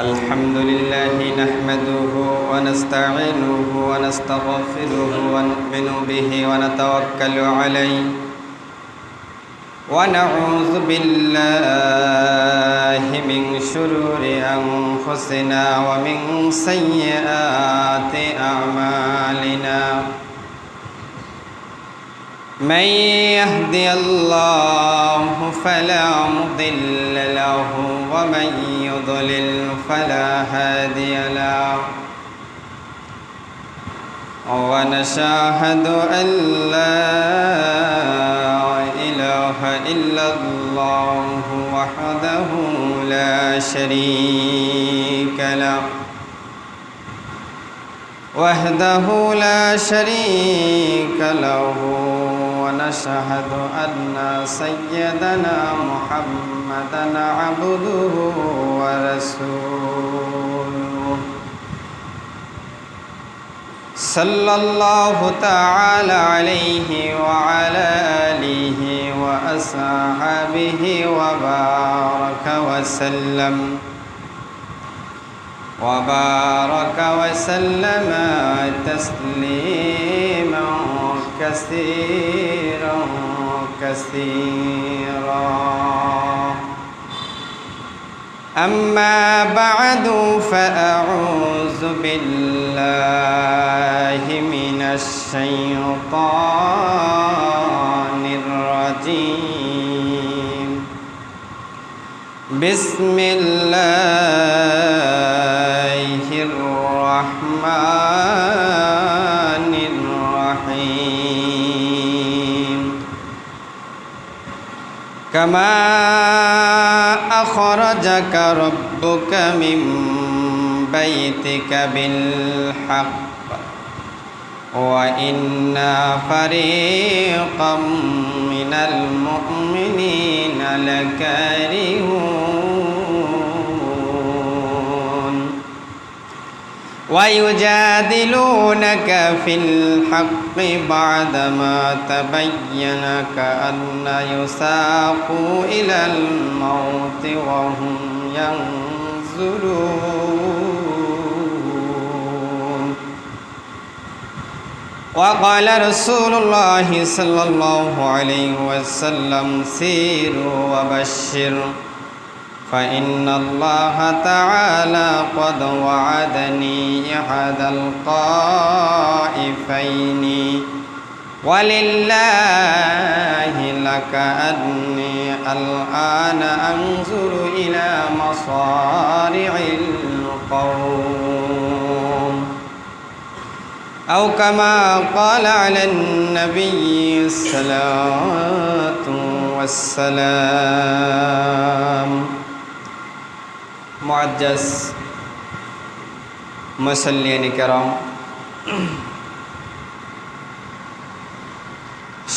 الحمد لله نحمده ونستعينه ونستغفره ونؤمن به ونتوكل عليه ونعوذ بالله من شرور أنفسنا ومن سيئات أعمالنا من يهدي الله فلا مضل له ومن يضلل فلا هادي له ونشهد أن لا إله إلا الله وحده لا شريك له ونشهد أن سيدنا محمدا عبده ورسوله صلى الله تعالى عليه وعلى آله وأصحابه وبارك وسلم تسليما كثيرا أما بعد فأعوذ بالله من الشيطان الرجيم بسم الله الرحمن الرحيم كما أخرجك ربك من بيتك بالحق وإن فريقا من المؤمنين لكارهون ويجادلونك في الحق بعدما تبين كأن يساقوا إلى الموت وهم ينظرون وقال رسول الله صلى الله عليه وسلم سيروا وبشروا فإن الله تعالى قد وعدني أحد الطائفين ولله لك أني الآن أنظر إلى مصارع القوم أو كما قال على النبي الصلاة والسلام মুআজ্জাজ মুসল্লিয়ান কিরাম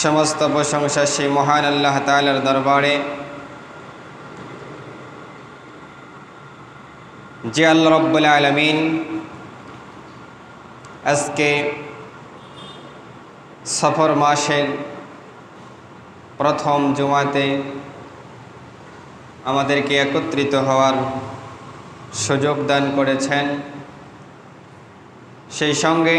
সমস্ত প্রশংসা সেই মহান আল্লাহ তাআলার দরবারে যে আল্লাহ রাব্বুল আলামিন আজকে সফর মাসের প্রথম জুমাতে আমাদেরকে একত্রিত হওয়ার সুযোগ দান করেছেন সেই সঙ্গে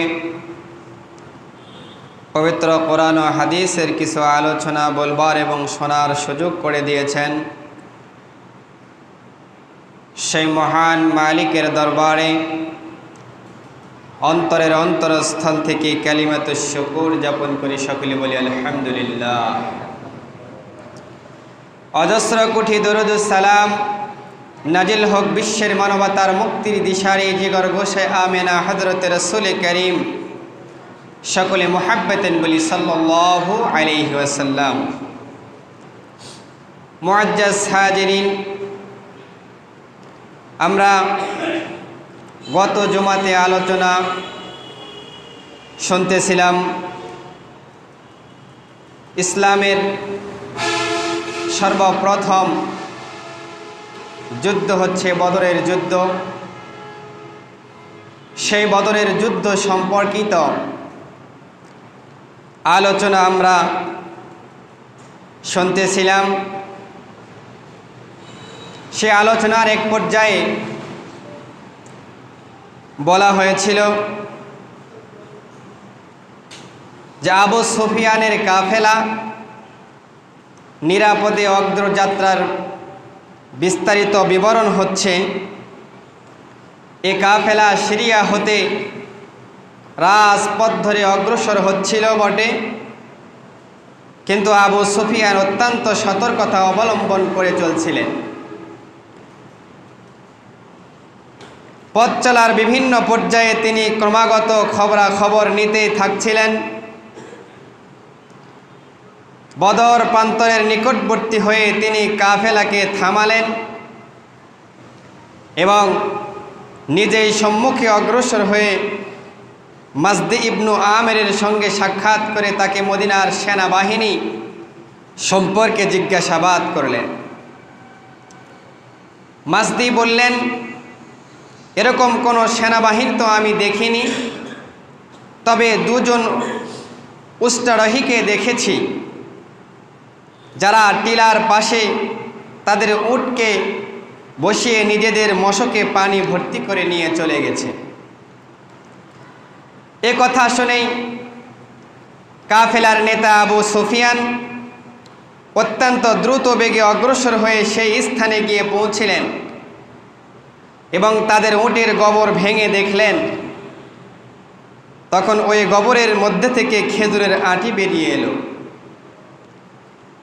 পবিত্র কোরআন ও হাদিসের কিছু আলোচনা বলবার এবং শোনার সুযোগ করে দিয়েছেন সেই মহান মালিকের দরবারে অন্তরের অন্তরস্থল থেকে কালিমাতুশ শুকর যাপন করি সকলে বলি আলহামদুলিল্লাহ অজস্র কোটি দরুদ সালাম নাজিল হোক বিশ্বের মানবতার মুক্তির দিশারি জিগর গোশে আমেনা হযরত রাসূল করিম সকলে মুহাব্বতেন বলি সাল্লাল্লাহু আলাইহি ওয়াসাল্লাম মুআজ্জাজ হাজিরিন আমরা গত জুমাতে আলোচনা শুনতেছিলাম ইসলামের সর্বপ্রথম যুদ্ধ হচ্ছে বদরের যুদ্ধ সেই বদরের যুদ্ধ সম্পর্কিত আলোচনা আমরা শুনতেছিলাম। সে আলোচনার এক পর্যায়ে বলা হয়েছিল যে আবু সুফিয়ানের কাফেলা নিরাপদে অগ্রযাত্রার বিস্তারিত বিবরণ হচ্ছে, এ কাফেলা সিরিয়া হতে রাজপথ ধরে অগ্রসর হচ্ছিল বটে, কিন্তু আবু সুফিয়ান অত্যন্ত সতর্কতা অবলম্বন করে চলছিলেন। পথ চলার বিভিন্ন পর্যায়ে তিনি ক্রমাগত খবরাখবর নিতেই থাকছিলেন। বদর প্রান্তরের নিকটবর্তী হয়ে তিনি কাফেলাকে থামালেন এবং নিজেই সম্মুখে অগ্রসর হয়ে মাসদি ইবনু আমেরের সঙ্গে সাক্ষাৎ করে তাকে মদিনার সেনাবাহিনী সম্পর্কে জিজ্ঞাসাবাদ করলেন। মাসদি বললেন, এরকম কোনো সেনাবাহিনী তো আমি দেখিনি, তবে দুজন উষ্ট্রারোহীকে দেখেছি যারা টিলার পাশে তাদের উটকে বসিয়ে নিজেদের মশকে পানি ভর্তি করে নিয়ে চলে গেছে। এ কথা শুনেই কাফেলার নেতা আবু সুফিয়ান অত্যন্ত দ্রুত বেগে অগ্রসর হয়ে সেই স্থানে গিয়ে পৌঁছিলেন এবং তাদের উটের গোবর ভেঙে দেখলেন। তখন ওই গোবরের মধ্যে থেকে খেজুরের আঁটি বেরিয়ে এলো।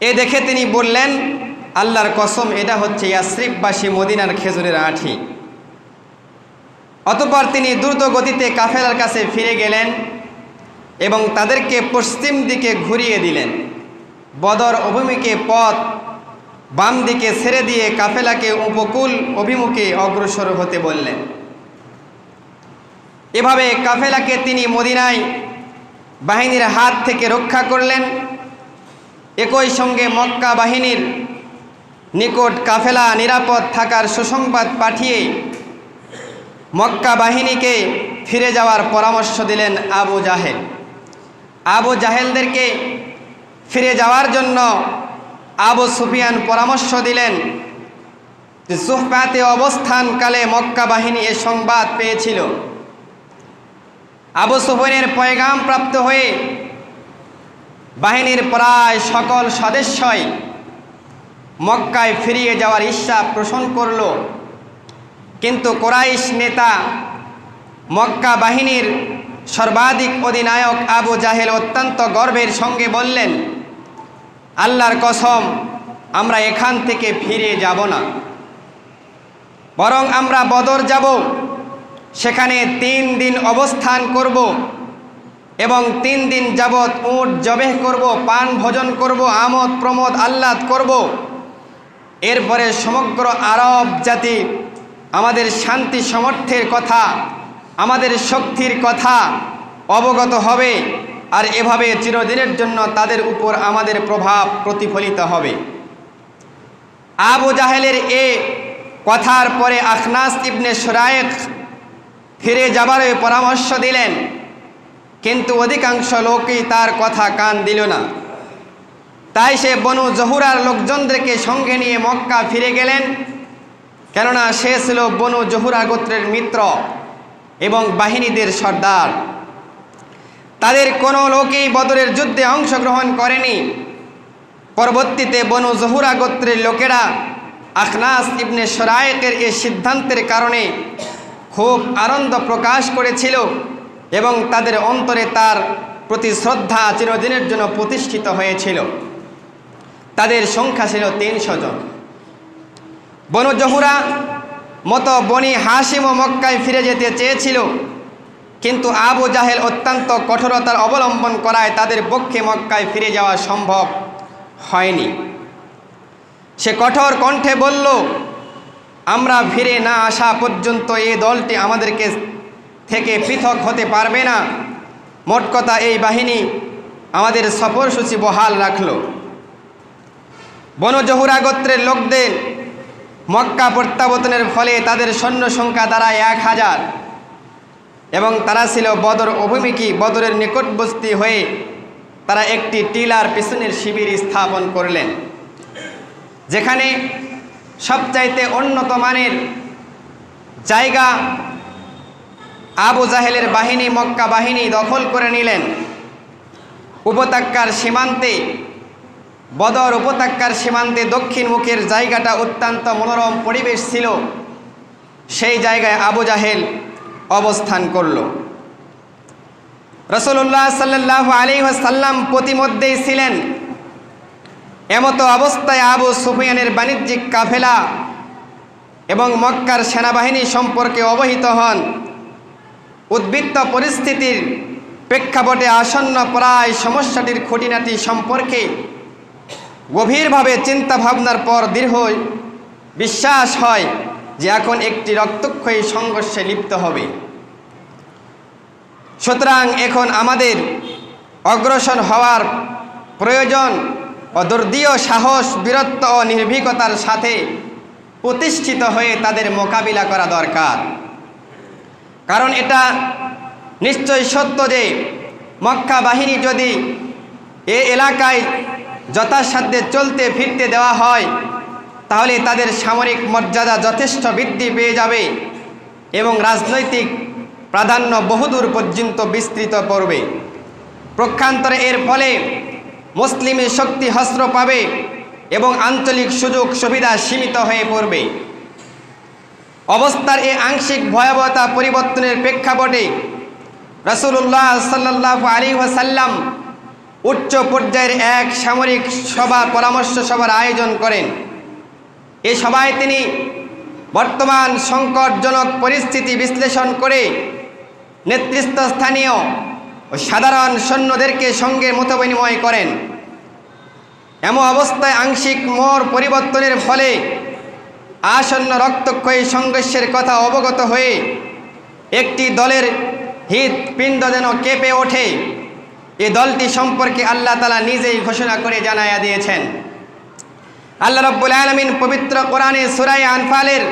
এ দেখে তিনি বললেন, আল্লাহর কসম, এটা হচ্ছে ইয়াসরিববাসী মদিনার খেজুরের আঁটি। অতঃপর তিনি দ্রুত গতিতে কাফেলার কাছে ফিরে গেলেন এবং তাদেরকে পশ্চিম দিকে ঘুরিয়ে দিলেন। বদর অভিমুখে পথ বাম দিকে ছেড়ে দিয়ে কাফেলাকে উপকূল অভিমুখে অগ্রসর হতে বললেন। এভাবে কাফেলাকে তিনি মদিনায় বাহিনীর হাত থেকে রক্ষা করলেন। একই সঙ্গে মক্কা বাহিনীর নিকট কাফেলা নিরাপদ থাকার সুসংবাদ পাঠিয়ে মক্কা বাহিনীকে ফিরে যাওয়ার পরামর্শ দিলেন আবু জাহেল। আবু জাহেলদেরকে ফিরে যাওয়ার জন্য আবু সুফিয়ান পরামর্শ দিলেন যে সুহবাতে অবস্থানকালে মক্কা বাহিনী এ সংবাদ পেয়েছিল। আবু সুফিয়ানের পয়গাম প্রাপ্ত হয়ে বাহিনীর প্রায় সকল সদস্যই মক্কায় ফিরিয়ে যাওয়ার ইচ্ছা পোষণ করল, কিন্তু কুরাইশ নেতা মক্কা বাহিনীর সর্বাধিক অধিনায়ক আবু জাহেল অত্যন্ত গর্বের সঙ্গে বললেন, আল্লাহর কসম, আমরা এখান থেকে ফিরে যাব না, বরং আমরা বদর যাব, সেখানে 3 দিন অবস্থান করব এবং 3 দিন যাবৎ উট জবেহ করব, পান ভোজন করব, আমোদ প্রমোদ আহ্লাদ করব। এরপরে সমগ্র আরব জাতি আমাদের শান্তি সামর্থ্যের কথা, আমাদের শক্তির কথা অবগত হবে, আর এভাবে চিরদিনের জন্য তাদের উপর আমাদের প্রভাব প্রতিফলিত হবে। আবু জাহেলের এ কথার পরে আখনাস ইবনে সুরাইক ফিরে যাবার পরামর্শ দিলেন, কিন্তু অধিকাংশ লোকই তার কথা কান দিল না। তাই সে বনু জহুরার লোকজনদেরকে সঙ্গে নিয়ে মক্কা ফিরে গেলেন, কেননা সে ছিল বনু জহুরা গোত্রের মিত্র এবং বাহিনীদের সর্দার। তাদের কোনো লোকই বদরের যুদ্ধে অংশগ্রহণ করেনি। পরবর্তীতে বনু জহুরা গোত্রের লোকেরা আখনাস ইবনে সুরাইকের এই সিদ্ধান্তের কারণে খুব আনন্দ প্রকাশ করেছিল এবং তাদের অন্তরে তার প্রতি শ্রদ্ধা চিরদিনের জন্য প্রতিষ্ঠিত হয়েছিল। তাদের সংখ্যা ছিল 300 জন। বনু জহুরা মতো বনি হাশিমও মক্কায় ফিরে যেতে চেয়েছিল, কিন্তু আবু জাহেল অত্যন্ত কঠোরতার অবলম্বন করায় তাদের পক্ষে মক্কায় ফিরে যাওয়া সম্ভব হয়নি। সে কঠোর কণ্ঠে বলল, আমরা ফিরে না আসা পর্যন্ত এই দলটি আমাদেরকে থেকে পৃথক হতে পারবে না। মোট কথা, এই বাহিনী আমাদের সফরসূচি বহাল রাখল। বনু জহুরা গোত্রের লোকদের মক্কা প্রত্যাবর্তনের ফলে তাদের সৈন্য সংখ্যা দাঁড়ায় 1000 এবং তারা ছিল বদর অভিমুখী। বদরের নিকটবর্তী হয়ে তারা একটি টিলার পিছনের শিবির স্থাপন করলেন, যেখানে সবচাইতে উন্নত মানের জায়গা আবু জাহেলের বাহিনী মক্কা বাহিনী দখল করে নিলেন। উপত্যকার সীমান্তে, বদর উপত্যকার সীমান্তে দক্ষিণ মুখের জায়গাটা অত্যন্ত মনোরম পরিবেশ ছিল। সেই জায়গায় আবু জাহেল অবস্থান করল। রাসূলুল্লাহ সাল্লাল্লাহু আলাইহি ওয়াসাল্লাম প্রতিমধ্যেই ছিলেন। এমতো অবস্থায় আবু সুফিয়ানের বাণিজ্যিক কাফেলা এবং মক্কার সেনাবাহিনী সম্পর্কে অবহিত হন। উদ্বৃত্ত পরিস্থিতির প্রেক্ষাপটে আসন্ন প্রায় সমস্যাটির খুঁটিনাটি সম্পর্কে গভীরভাবে চিন্তা ভাবনার পর দৃঢ় বিশ্বাস হয় যে এখন একটি রক্তক্ষয়ী সংঘর্ষে লিপ্ত হবে। সুতরাং এখন আমাদের অগ্রসর হওয়ার প্রয়োজন ও দৃঢ় সাহস, বীরত্ব ও নির্ভীকতার সাথে প্রতিষ্ঠিত হয়ে তাদের মোকাবিলা করা দরকার। কারণ এটা নিশ্চয় সত্য যে মক্কা বাহিনী যদি এ এলাকায় যথাসাধ্যে চলতে ফিরতে দেওয়া হয় তাহলে তাদের সামরিক মর্যাদা যথেষ্ট বৃদ্ধি পেয়ে যাবে এবং রাজনৈতিক প্রাধান্য বহুদূর পর্যন্ত বিস্তৃত করবে। পক্ষান্তরে এর ফলে মুসলিমী শক্তি হস্র পাবে এবং আঞ্চলিক সুযোগ সুবিধা সীমিত হয়ে পড়বে। অবস্থার এই আংশিক ভয়াবহতা পরিবর্তনের প্রেক্ষাপটে রাসূলুল্লাহ সাল্লাল্লাহু আলাইহি ওয়াসাল্লাম উচ্চ পর্যায়ের এক সামরিক পরামর্শ সভার আয়োজন করেন। এই সভায় তিনি বর্তমান সংকটজনক পরিস্থিতি বিশ্লেষণ করে নেতৃস্থানীয় ও সাধারণ সৈন্যদেরকে সঙ্গে মতবিনিময় করেন। এমন অবস্থায় আংশিক মোড় পরিবর্তনের ফলে আসন্ন রক্তক্ষয়ী সংঘর্ষের কথা অবগত হয়ে একটি দলের হৃৎপিণ্ড যেন কেঁপে ওঠে। এই দলটি সম্পর্কে আল্লাহ তাআলা নিজেই ঘোষণা করে জানায়া দিয়েছেন। আল্লাহ রাব্বুল আলামিন পবিত্র কোরআনে সূরা আনফালের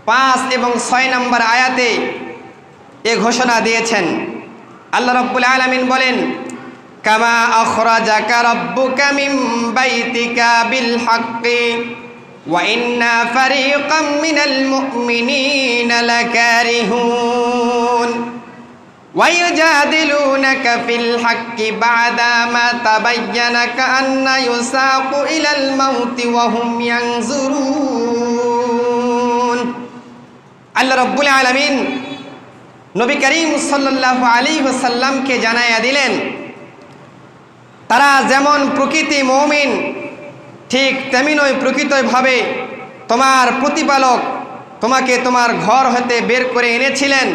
5 এবং 6 নম্বর আয়াতে এ ঘোষণা দিয়েছেন। আল্লাহ রাব্বুল আলামিন বলেন, কামা আখরাজাকা রাব্বুকা মিন বাইতিকা বিল হাক্কি ওয়া ইন্না ফারীকাম মিনাল মুমিনিনা লাকারিহুন ওয়া ইউজাদিলুনাকা ফিল হাক্কি বা'দা মা তাবায়্যানা কাআন্না ইউসাকু ইলাল মাউতি ওয়া হুম ইয়ানজুরুন। আল্লাহ রাব্বুল আলামিন নবী করিম সাল্লাল্লাহু আলাইহি ওয়াসাল্লামকে জানায়া দিলেন, তারা যেমন প্রকৃতি মুমিন ঠিক তেমনই প্রকৃতভাবে তোমার প্রতিপালক তোমাকে তোমার ঘর হতে বের করে এনেছিলেন,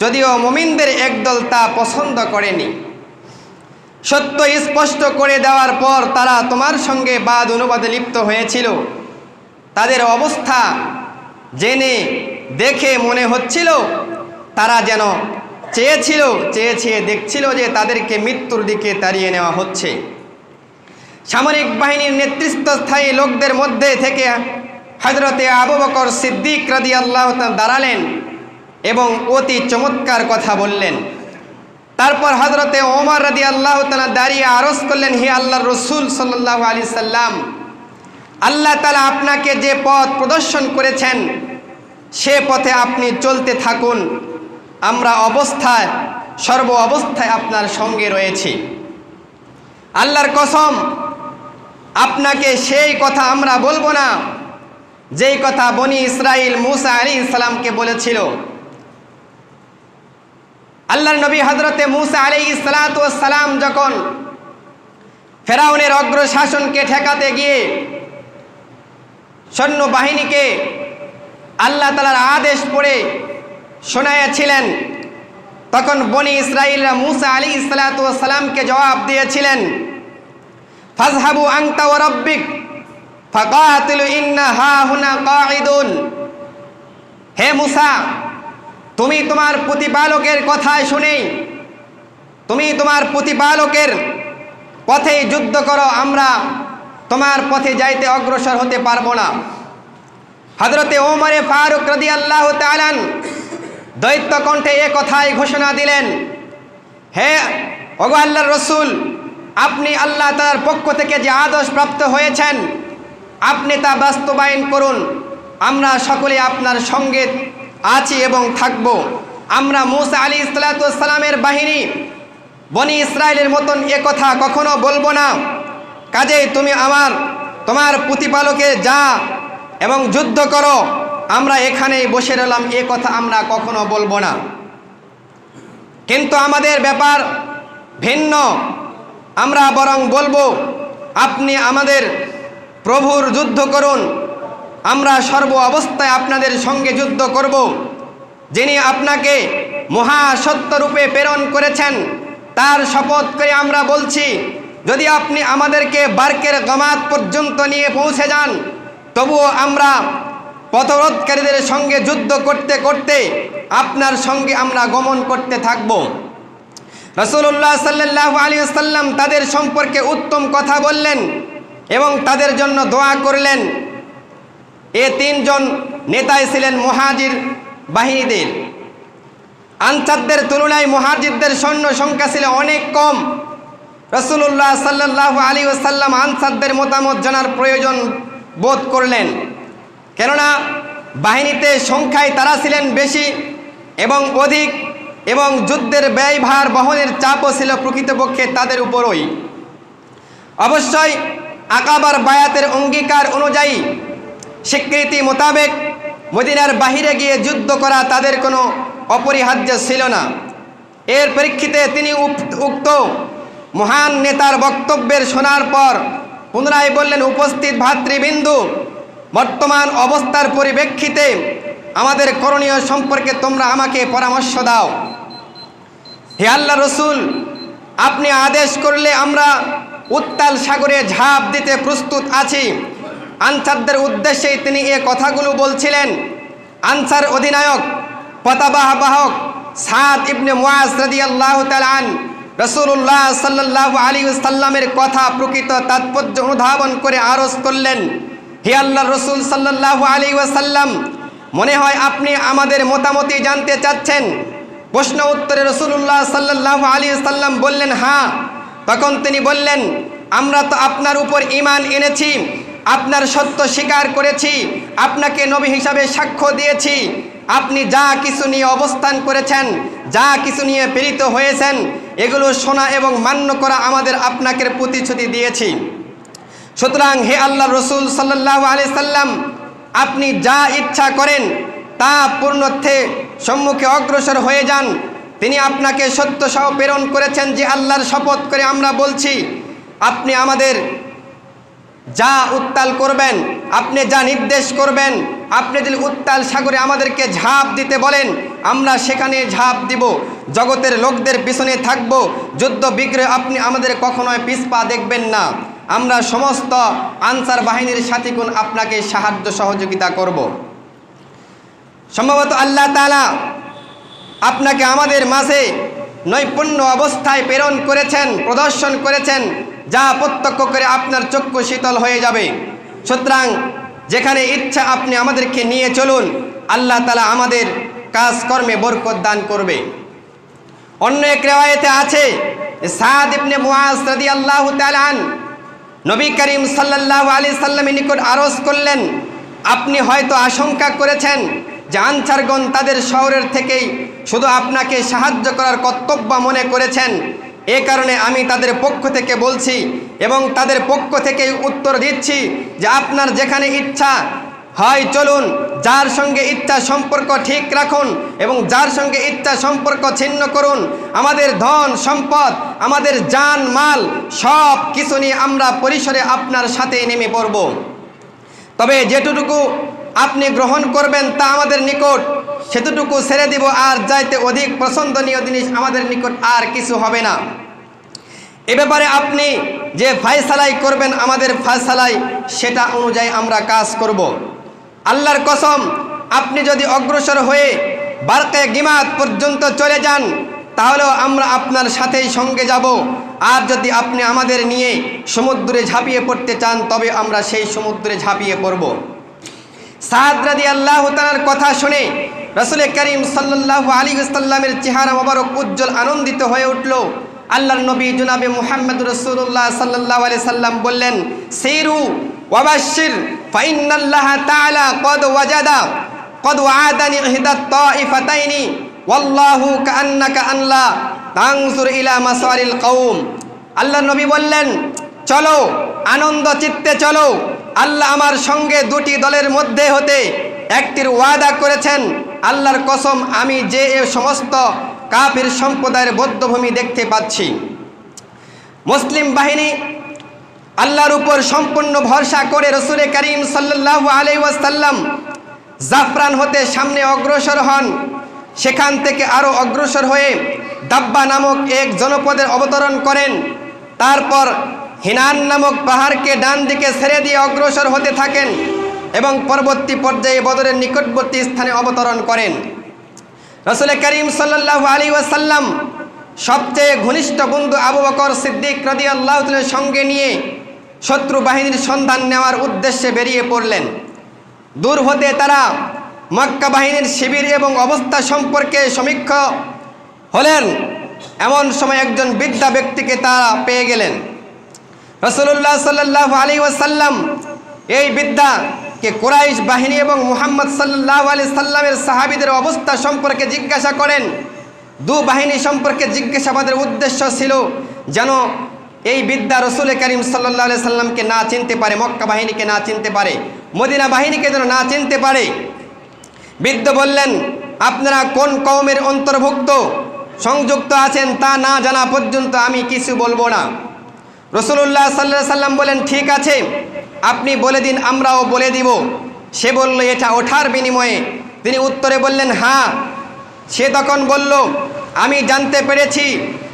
যদিও মুমিনদের একদল তা পছন্দ করেনি। সত্য স্পষ্ট করে দেওয়ার পর তারা তোমার সঙ্গে বাদ অনুবাদে লিপ্ত হয়েছিল। তাদের অবস্থা জেনে দেখে মনে হচ্ছিল তারা যেন চেয়ে দেখছিল যে তাদেরকে মৃত্যুর দিকে তাড়িয়ে নেওয়া হচ্ছে। সামরিক বাহিনীর নেতৃত্বস্থায়ী লোকদের মধ্যে থেকে হযরতে আবু বকর সিদ্দিক রাদিয়াল্লাহু তাআলা দাঁড়ালেন এবং অতি চমৎকার কথা বললেন। তারপর হযরতে ওমর রাদিয়াল্লাহু তাআলা দাঁড়িয়ে আরজ করলেন, হে আল্লাহর রাসূল সাল্লাল্লাহু আলাইহি সাল্লাম, আল্লাহ তাআলা আপনাকে যে পথ প্রদর্শন করেছেন সে পথে আপনি চলতে থাকুন। আমরা সর্ব অবস্থায় আপনার সঙ্গে রয়েছি। আল্লাহর কসম, আপনাকে সেই কথা আমরা বলবো না যেই কথা বনি ইসরাইল মুসা আলাইহিস সালামকে বলেছিল। আল্লাহর নবী হযরতে মুসা আলাইহিস সালাম যখন ফেরাউনের অগ্রশাসনকে ঠেকাতে গিয়ে সৈন্যবাহিনীকে আল্লাহ তাআলার আদেশ পড়ে শোনাইয়াছিলেন, তখন বনি ইসরাইলরা মুসা আলাইহিস সালামকে জবাব দিয়েছিলেন, ফাযহাবু আনতা ওয়া রাব্বিক ফাকাতিলু ইন্না হাহুনা কাঈদুন। হে মুসা, তুমি তোমার প্রতিপালকের কথায় শুনেই তুমি তোমার প্রতিপালকের পথেই যুদ্ধ করো, আমরা তোমার পথে যাইতে অগ্রসর হতে পারবো না। হযরতে ওমরে ফারুক রাদিয়াল্লাহু তাআলা দৈত্য কণ্ঠে এ কথাই ঘোষণা দিলেন, হে ওগো আল্লাহর রাসূল, আপনি আল্লাহ তাআলার পক্ষ থেকে যে আদেশ প্রাপ্ত হয়েছেন আপনি তা বাস্তবায়ন করুন। আমরা সকলে আপনার সঙ্গে আছি এবং থাকব। আমরা মূসা আলাইহিসসালামের বাহিনী বনি ইসরায়েলের মতন কথা কখনো বলবো না। কাজেই তুমি তোমার প্রতিপালকে যা এবং যুদ্ধ করো, আমরা এখানেই বসে রইলাম, কথা আমরা কখনো বলবো না। কিন্তু আমাদের ব্যাপার ভিন্ন, আমরা বরং বলবো আপনি আমাদের প্রভুর যুদ্ধ করুন, আমরা সর্ব অবস্থায় আপনাদের সঙ্গে যুদ্ধ করব। যিনি আপনাকে মহাসত্যরূপে প্রেরণ করেছেন তার শপথ করে আমরা বলছি, যদি আপনি আমাদেরকে বার্কের গমাত পর্যন্ত নিয়ে পৌঁছে যান, তবুও আমরা পথরোধকারীদের সঙ্গে যুদ্ধ করতে করতে আপনার সঙ্গে আমরা গমন করতে থাকব। রাসূলুল্লাহ সাল্লাল্লাহু আলাইহি ওয়াসাল্লাম তাদের সম্পর্কে উত্তম কথা বললেন এবং তাদের জন্য দোয়া করলেন। এ তিনজন নেতাই ছিলেন মুহাজির বাহিনীদের। আনসারদের তুলনায় মুহাজিরদের সৈন্য সংখ্যা ছিল অনেক কম। রাসূলুল্লাহ সাল্লাল্লাহু আলাইহি ওয়াসাল্লাম আনসারদের মতামত জানার প্রয়োজন বোধ করলেন, কেননা বাহিনীতে সংখ্যায় তারা ছিলেন বেশি এবং অধিক, এবং যুদ্ধের ব্যয়ভার বহনের চাপও ছিল প্রকৃতপক্ষে তাদের উপরই। অবশ্যই আকাবার বায়াতের অঙ্গীকার অনুযায়ী স্বীকৃতি মোতাবেক মদিনার বাহিরে গিয়ে যুদ্ধ করা তাদের কোনো অপরিহার্য ছিল না। এর প্রেক্ষিতে তিনি উক্ত মহান নেতার বক্তব্যের শোনার পর পুনরায় বললেন, উপস্থিত ভাতৃবৃন্দু, বর্তমান অবস্থার পরিপ্রেক্ষিতে আমাদের করণীয় সম্পর্কে তোমরা আমাকে পরামর্শ দাও। হে আল্লাহ রসুল, আপনি আদেশ করলে আমরা উত্তাল সাগরে ঝাঁপ দিতে প্রস্তুত আছি। আনসারদের উদ্দেশ্যেই তিনি এ কথাগুলো বলছিলেন। আনসার অধিনায়ক পতাকাবাহক সাদ ইবনে মুআজ রাদিয়াল্লাহু তাআলা আনহু রাসূলুল্লাহ সাল্লাল্লাহু আলাইহি ওয়াসাল্লামের কথা প্রকৃত তাৎপর্য অনুধাবন করে আরজ করলেন, হে আল্লাহর রাসূল সাল্লাল্লাহু আলাইহি ওয়াসাল্লাম, মনে হয় আপনি আমাদের মতামতই জানতে চাচ্ছেন। প্রশ্ন উত্তরে রাসূলুল্লাহ সাল্লাল্লাহু আলাইহি ওয়াসাল্লাম বললেন, হ্যাঁ। তখন তিনি বললেন, আমরা তো আপনার উপর ঈমান এনেছি, আপনার সত্য স্বীকার করেছি, আপনাকে নবী হিসাবে সাক্ষ্য দিয়েছি। আপনি যা কিছু নিয়ে অবস্থান করেছেন, যা কিছু নিয়ে প্রেরিত হয়েছেন, এগুলো শোনা এবং মান্য করা আমাদের আপনাকে প্রতিশ্রুতি দিয়েছি। সুতরাং হে আল্লাহর রাসূল সাল্লাল্লাহু আলাইহি সাল্লাম, আপনি যা ইচ্ছা করেন তা পূর্ণত্বে সম্মুখে অগ্রসর হয়ে যান। তিনি আপনাকে সত্য সহ প্রেরণ করেছেন যে আল্লাহর শপথ করে আমরা বলছি, আপনি আমাদের যা উত্তাল করবেন, আপনি যা নির্দেশ করবেন, আপনি যদি উত্তাল সাগরে আমাদেরকে ঝাঁপ দিতে বলেন, আমরা সেখানে ঝাঁপ দিব, জগতের লোকদের পিছনে থাকব, যুদ্ধ বিগ্রহে আপনি আমাদের কখনোই পিছপা দেখবেন না। আমরা সমস্ত আনসার বাহিনীর সাথীগণ আপনাকে সাহায্য সহযোগিতা করব। সম্ভবত আল্লাহ তাআলা আপনাকে আমাদের মাঝে নৈপুণ্য অবস্থায় প্রেরণ করেছেন, প্রদর্শন করেছেন, যা প্রত্যক্ষ করে আপনার চক্ষু শীতল হয়ে যাবে। সুতরাং যেখানে ইচ্ছা আপনি আমাদেরকে নিয়ে চলুন, আল্লাহ তাআলা আমাদের কাজকর্মে বরকত দান করবে। অন্য এক রিওয়ায়াতে আছে, সাদ ইবনে মুআজ রাদিয়াল্লাহু তাআলা আনহু নবী করিম সাল্লাল্লাহু আলাইহি সাল্লামের নিকট আরজ করলেন, আপনি হয়তো আশঙ্কা করেছেন যে আনসারগণ তাদের শহরের থেকেই শুধু আপনাকে সাহায্য করার কর্তব্য মনে করেছেন। এ কারণে আমি তাদের পক্ষ থেকে বলছি এবং তাদের পক্ষ থেকেই উত্তর দিচ্ছি যে আপনার যেখানে ইচ্ছা হয় চলুন, যার সঙ্গে ইচ্ছা সম্পর্ক ঠিক রাখুন এবং যার সঙ্গে ইচ্ছা সম্পর্ক ছিন্ন করুন। আমাদের ধন সম্পদ, আমাদের জান মাল সব কিছু নিয়ে আমরা পরিসরে আপনার সাথে নেমে পড়ব। তবে যেটুকু আপনি গ্রহণ করবেন তা আমাদের নিকট সেতটুকু ছেড়ে দিব, আর যাইতে অধিক পছন্দনীয় জিনিস আমাদের নিকট আর কিছু হবে না। এ ব্যাপারে আপনি যে ফয়সালাই করবেন, আমাদের ফয়সালাই সেটা অনুযায়ী আমরা কাজ করব। আল্লাহর কসম, আপনি যদি অগ্রসর হয়ে বারকে গিমাত পর্যন্ত চলে যান, তাহলেও আমরা আপনার সাথেই সঙ্গে যাব। আর যদি আপনি আমাদের নিয়ে সমুদ্রে ঝাঁপিয়ে পড়তে চান, তবে আমরা সেই সমুদ্রে ঝাঁপিয়ে পড়ব। সাদ রাদিয়াল্লাহু তাআলার কথা শুনে রাসূল করিম সাল্লাল্লাহু আলাইহি ওয়াসাল্লামের চেহারা মোবারক উজ্জ্বল আনন্দিত হয়ে উঠল। আল্লাহর নবী জনাবে মুহাম্মদ রাসূলুল্লাহ সাল্লাল্লাহু আলাইহি সাল্লাম বললেন, সিরু ওয়াবাশশির ফাইন্নাল্লাহা তাআলা কদ ওয়াআদানি ইহদাত তাইফাতাইনি ওয়াল্লাহু কাআন্নাকা আনলা তানজুর ইলা মাসারিল কওম। আল্লাহ নবী বললেন, চলো আনন্দ চিত্তে চলো, আল্লাহ আমার সঙ্গে দুটি দলের মধ্যে হতে একটির ওয়াদা করেছেন। আল্লাহর কসম, আমি যে এ সমস্ত কাফির সম্প্রদায়ের বদ্ধভূমি দেখতে পাচ্ছি। মুসলিম বাহিনী আল্লাহর উপর সম্পূর্ণ ভরসা করে রাসূল করিম সাল্লাল্লাহু আলাইহি ওয়াসাল্লাম জাফরান হতে সামনে অগ্রসর হন। সেখান থেকে আরও অগ্রসর হয়ে দাব্বা নামক এক জনপদের অবতরণ করেন। তারপর হিনান নামক পাহাড়কে ডান দিকে ছেড়ে দিয়ে অগ্রসর হতে থাকেন এবং পরবর্তী পর্যায়ে বদরের নিকটবর্তী স্থানে অবতরণ করেন। রাসূল করিম সাল্লাল্লাহু আলাইহি ওয়াসাল্লাম সবচেয়ে ঘনিষ্ঠ বন্ধু আবু বকর সিদ্দিক রাদিয়াল্লাহু তাআলার সঙ্গে নিয়ে শত্রু বাহিনীর সন্ধান নেওয়ার উদ্দেশ্যে বেরিয়ে পড়লেন। দূর হতে তারা মক্কা বাহিনীর শিবির এবং অবস্থা সম্পর্কে সমীক্ষা হলেন। এমন সময় একজন বৃদ্ধা ব্যক্তিকে তারা পেয়ে গেলেন। রাসূলুল্লাহ সাল্লাল্লাহু আলাইহি ওয়াসাল্লাম এই বৃদ্ধাকে কুরাইশ বাহিনী এবং মুহাম্মদ সাল্লাল্লাহু আলাইহি সাল্লামের সাহাবীদের অবস্থা সম্পর্কে জিজ্ঞাসা করেন। দু বাহিনী সম্পর্কে জিজ্ঞাসাবাদের উদ্দেশ্য ছিল যেন এই বৃদ্ধা রাসূল করিম সাল্লাল্লাহু আলাইহি সাল্লামকে না চিনতে পারে, মক্কা বাহিনীকে না চিনতে পারে, মদিনা বাহিনীকে যেন না চিনতে পারে। বৃদ্ধ বললেন, আপনারা কোন কওমের অন্তর্ভুক্ত সংযুক্ত আছেন তা না জানা পর্যন্ত আমি কিছু বলবো না। রাসূলুল্লাহ সাল্লাল্লাহু আলাইহি সাল্লাম বলেন, ঠিক আছে, আপনি বলে দিন, আমরাও বলে দিব। সে বলল, এটা ওঠার বিনিময়ে? তিনি উত্তরে বললেন, হ্যাঁ। সে তখন বলল, আমি জানতে পেরেছি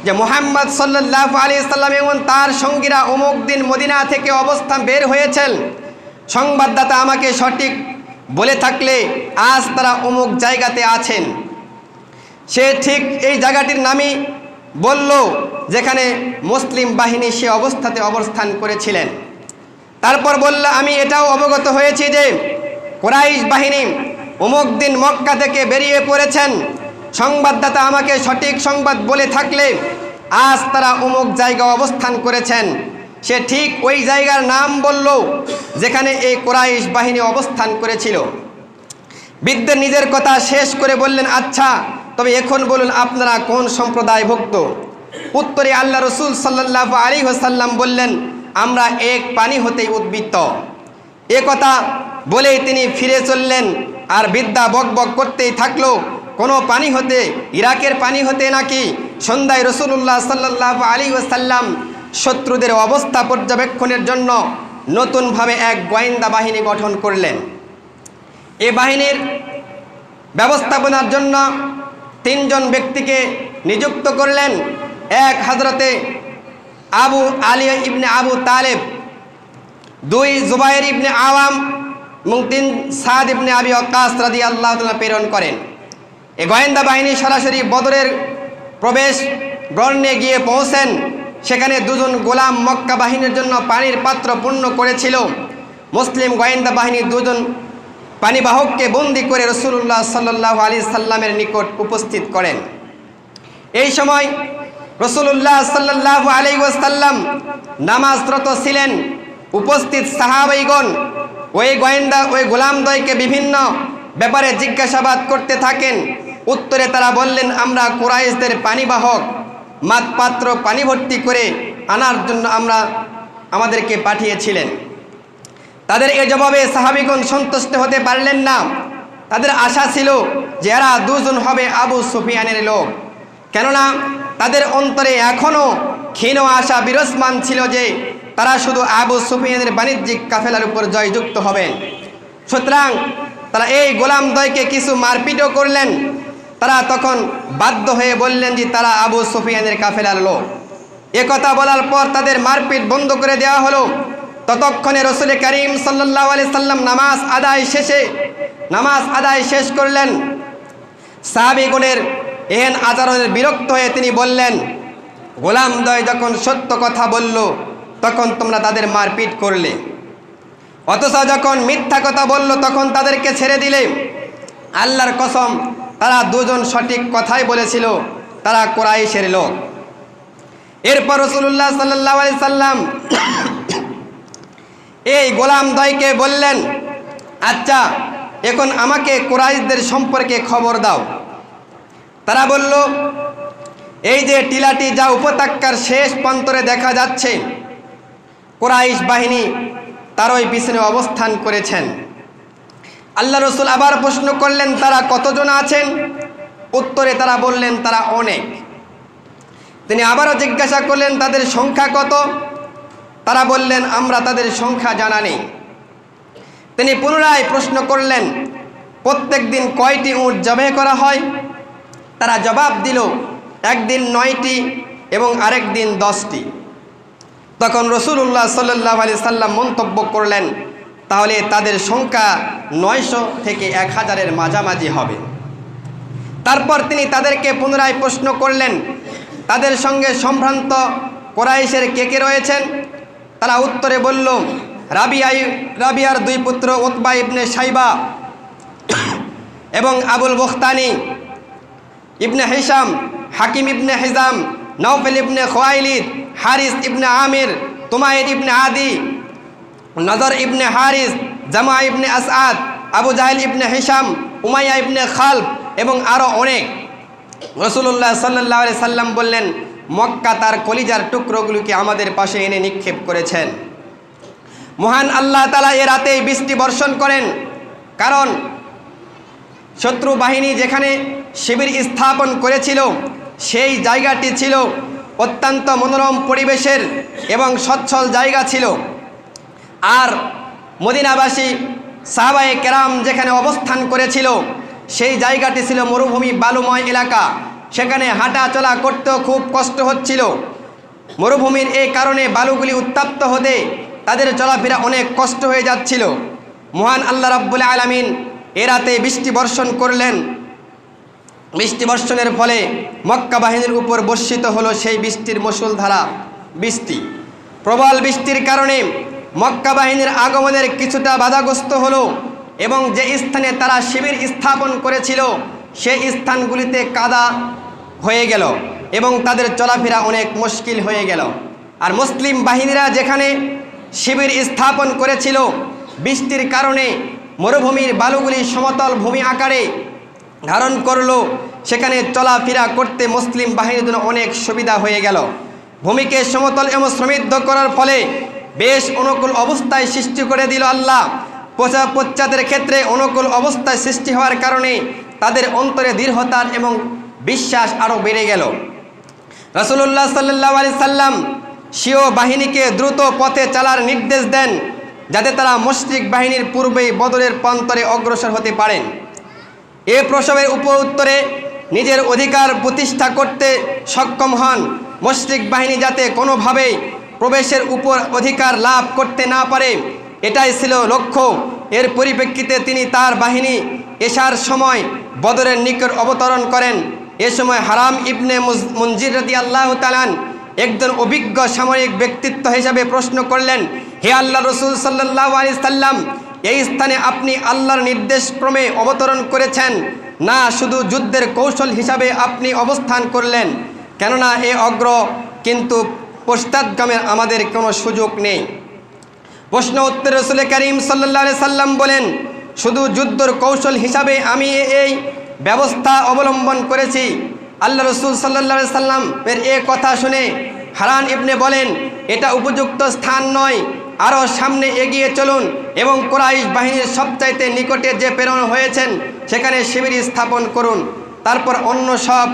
যে মুহাম্মদ সাল্লাল্লাহু আলাইহি সাল্লাম এবং তার সঙ্গীরা অমুক দিন মদিনা থেকে অবস্থান বের হয়েছেন। সংবাদদাতা আমাকে সঠিক বলে থাকলে আজ তারা অমুক জায়গাতে আছেন। সে ঠিক এই জায়গাটির নামই বলল যেখানে মুসলিম বাহিনী সে অবস্থাতে অবস্থান করেছিলেন। তারপর বলল, আমি এটাও অবগত হয়েছি যে কুরাইশ বাহিনী অমুক দিন মক্কা থেকে বেরিয়ে পড়েছেন। সংবাদদাতা আমাকে সঠিক সংবাদ বলে থাকলে আজ তারা অমুক জায়গায় অবস্থান করেছেন। সে ঠিক ওই জায়গার নাম বলল যেখানে এই কুরাইশ বাহিনী অবস্থান করেছিল। বৃদ্ধ নিজের কথা শেষ করে বললেন, আচ্ছা, তবে এখন বলুন আপনারা কোন সম্প্রদায়ভুক্ত? উত্তরে আল্লাহ রসুল সাল্লাল্লাহু আলাইহি ওয়াসাল্লাম বললেন, আমরা এক পানি হতেই উদ্বৃত্ত। এ কথা বলেই তিনি ফিরে চললেন। আর বৃদ্ধা বকবক করতেই থাকলো, কোনো পানি হতে, ইরাকের পানি হতে নাকি? সন্ধ্যায় রাসূলুল্লাহ সাল্লাল্লাহু আলাইহি ওয়াসাল্লাম শত্রুদের অবস্থা পর্যবেক্ষণের জন্য নতুনভাবে এক গোয়েন্দা বাহিনী গঠন করলেন। এ বাহিনীর ব্যবস্থাপনার জন্য 3 জন ব্যক্তিকে নিযুক্ত করলেন। এক হযরতে আবু আলী ইবনে আবু তালেব, 2 জুবাইর ইবনে আওয়াম এবং 3 সাদ ইবনে আবি ওয়াক্কাস রাদিয়াল্লাহু তাআলা প্রেরণ করেন। এই গোয়েন্দা বাহিনী সরাসরি বদরের প্রবেশ গর্ণে গিয়ে পৌঁছেন। সেখানে 2 জন গোলাম মক্কা বাহিনীর জন্য পানির পাত্র পূর্ণ করেছিল। মুসলিম গোয়েন্দা বাহিনী 2 জন পানিবাহককে বন্দী করে রাসূলুল্লাহ সাল্লাল্লাহু আলাইহি সাল্লামের নিকট উপস্থিত করেন। এই সময় রাসূলুল্লাহ সাল্লাল্লাহু আলাইহি ওয়াসাল্লাম নামাজরত ছিলেন। উপস্থিত সাহাবাইগণ ওই গোলামদ্বয়কে বিভিন্ন ব্যাপারে জিজ্ঞাসাবাদ করতে থাকেন। উত্তরে তারা বললেন, আমরা কুরাইশদের পানিবাহক, পাত্র পানি ভর্তি করে আনার জন্য আমাদেরকে পাঠিয়েছিলেন। তাদের এ জবাবে সাহাবীগণ সন্তুষ্ট হতে পারলেন না। তাদের আশা ছিল যে এরা 2 জন হবে আবু সুফিয়ানের লোক, কেননা তাদের অন্তরে এখনও ক্ষীণ আশা বিরাজমান ছিল যে তারা শুধু আবু সুফিয়ানের বাণিজ্যিক কাফেলার উপর জয়যুক্ত হবেন। সুতরাং তারা এই গোলামদ্বয়কে কিছু মারপিটও করলেন। তারা তখন বাধ্য হয়ে বললেন যে তারা আবু সুফিয়ানের কাফেলার লোক। একথা বলার পর তাদের মারপিট বন্ধ করে দেওয়া হলো। ততক্ষণে রাসূল করিম সাল্লাল্লাহু আলাইহি সাল্লাম নামাজ আদায় শেষ করলেন। সাহাবীগণের এহেন আচরণের বিরক্ত হয়ে তিনি বললেন, গোলামদ্বয় যখন সত্য কথা বলল তখন তোমরা তাদের মারপিট করলে, অথচ যখন মিথ্যা কথা বলল তখন তাদেরকে ছেড়ে দিলে। আল্লাহর কসম, তারা 2 জন সঠিক কথাই বলেছিল, তারা কুরাইশের লোক। এরপর রাসূলুল্লাহ সাল্লাল্লাহু আলাইহি সাল্লাম এই গোলামদ্বয়কে বললেন, আচ্ছা, এখন আমাকে কুরাইশদের সম্পর্কে খবর দাও। তারা বলল, এই যে টিলাটি যা উপত্যকার শেষ প্রান্তরে দেখা যাচ্ছে, কুরাইশ বাহিনী তার ওই পিছনে অবস্থান করেছেন। আল্লাহ রসুল আবার প্রশ্ন করলেন, তারা কতজন আছেন? উত্তরে তারা বললেন, তারা অনেক। তিনি আবারও জিজ্ঞাসা করলেন, তাদের সংখ্যা কত? তারা বললেন, আমরা তাদের সংখ্যা জানা নেই। তিনি পুনরায় প্রশ্ন করলেন, প্রত্যেক দিন কয়টি উট জবাই করা হয়? তারা জবাব দিল, একদিন 9টি এবং আরেক দিন 10টি। তখন রাসূলুল্লাহ সাল্লাল্লাহু আলাইহি সাল্লাম মন্তব্য করলেন, তাহলে তাদের সংখ্যা 900 থেকে 1000-এর মাঝামাঝি হবে। তারপর তিনি তাদেরকে পুনরায় প্রশ্ন করলেন, তাদের সঙ্গে সম্ভ্রান্ত কুরাইশের কে কে রয়েছেন? তারা উত্তরে বলল, রাবিয়ার 2 পুত্র উতবা ইবনে শাইবা এবং আবুল বখতানি ইবনে হিশাম, হাকিম ইবনে হিজাম, নওফেল ইবনে খুয়াইলিদ, হারিস ইবনে আমির, তুমাইর ইবনে আদি, নজর ইবনে হারিস, জামা ইবনে আসআদ, আবু জাহেল ইবনে হিশাম, উমাইয়া ইবনে খালব এবং আরও অনেক। রাসূলুল্লাহ সাল্লাল্লাহু আলাইহি সাল্লাম বললেন, মক্কা তার কলিজার টুকরোগুলোকে আমাদের পাশে এনে নিক্ষেপ করেছেন। মহান আল্লাহ তাআলা এ রাতেই বৃষ্টি বর্ষণ করেন, কারণ শত্রু বাহিনী যেখানে শিবির স্থাপন করেছিল সেই জায়গাটি ছিল অত্যন্ত মনোরম পরিবেশের এবং সচ্ছল জায়গা ছিল। আর মদিনাবাসী সাহাবায়ে কেরাম যেখানে অবস্থান করেছিল সেই জায়গাটি ছিল মরুভূমি বালুময় এলাকা, সেখানে হাঁটা চলা করতেও খুব কষ্ট হচ্ছিল। মরুভূমির এই কারণে বালুগুলি উত্তপ্ত হতে তাদের চলাফেরা অনেক কষ্ট হয়ে যাচ্ছিল। মহান আল্লাহ রাব্বুল আলামিন এ রাতে বৃষ্টি বর্ষণ করলেন। বৃষ্টি বর্ষণের ফলে মক্কা বাহিনীর উপর বর্ষিত হলো সেই বৃষ্টির মুষলধারা বৃষ্টি। প্রবল বৃষ্টির কারণে মক্কা বাহিনীর আগমনের কিছুটা বাধাগ্রস্ত হলো এবং যে স্থানে তারা শিবির স্থাপন করেছিল সেই স্থানগুলিতে কাদা হয়ে গেল এবং তাদের চলাফেরা অনেক মুশকিল হয়ে গেল। আর মুসলিম বাহিনীরা যেখানে শিবির স্থাপন করেছিল বৃষ্টির কারণে মরুভূমির বালুগুলি সমতল ভূমি আকারে ধারণ করলো, সেখানে চলাফেরা করতে মুসলিম বাহিনীর জন্য অনেক সুবিধা হয়ে গেল। ভূমিকে সমতল এবং সমৃদ্ধ করার ফলে বেশ অনুকূল অবস্থায় সৃষ্টি করে দিল আল্লাহ। পশ্চাতের ক্ষেত্রে অনুকূল অবস্থায় সৃষ্টি হওয়ার কারণে তাদের অন্তরে দৃঢ়তার এবং বিশ্বাস আরও বেড়ে গেল। রাসূলুল্লাহ সাল্লাল্লাহু আলাইহি সাল্লাম স্বীয় বাহিনীকে দ্রুত পথে চলার নির্দেশ দেন, যাতে তারা মুশরিক বাহিনীর পূর্বেই বদরের প্রান্তরে অগ্রসর হতে পারেন। এ প্রসবের উত্তরে নিজের অধিকার প্রতিষ্ঠা করতে সক্ষম হন। মুশরিক বাহিনী যাতে কোনোভাবেই প্রবেশের উপর অধিকার লাভ করতে না পারে, এটাই ছিল লক্ষ্য। এর পরিপ্রেক্ষিতে তিনি তার বাহিনী এশার সময় বদরের নিকট অবতরণ করেন। এ সময় হারাম ইবনে মুনজির রাদিয়াল্লাহু তাআলা একজন অভিজ্ঞ সামরিক ব্যক্তিত্ব হিসাবে প্রশ্ন করলেন, হে আল্লাহর রাসূল সাল্লাল্লাহু আলাইহি সাল্লাম, এই স্থানে আপনি আল্লাহর নির্দেশক্রমে অবতরণ করেছেন, না শুধু যুদ্ধের কৌশল হিসাবে আপনি অবস্থান করলেন? কেননা এ অগ্র কিন্তু পশ্চাৎগামের আমাদের কোনো সুযোগ নেই। প্রশ্ন উত্তরে রাসূল করিম সাল্লাল্লাহু আলাইহি সাল্লাম বলেন, শুধু যুদ্ধের কৌশল হিসাবে আমি এই ব্যবস্থা অবলম্বন করেছি। আল্লাহ রাসূল সাল্লাল্লাহু আলাইহি সাল্লামের এ কথা শুনে হারান ইবনে বলেন, এটা উপযুক্ত স্থান নয়, আরও সামনে এগিয়ে চলুন এবং কুরাইশ বাহিনীর সবচাইতে নিকটে যে প্রেরণ হয়েছেন সেখানে শিবির স্থাপন করুন। তারপর অন্য সব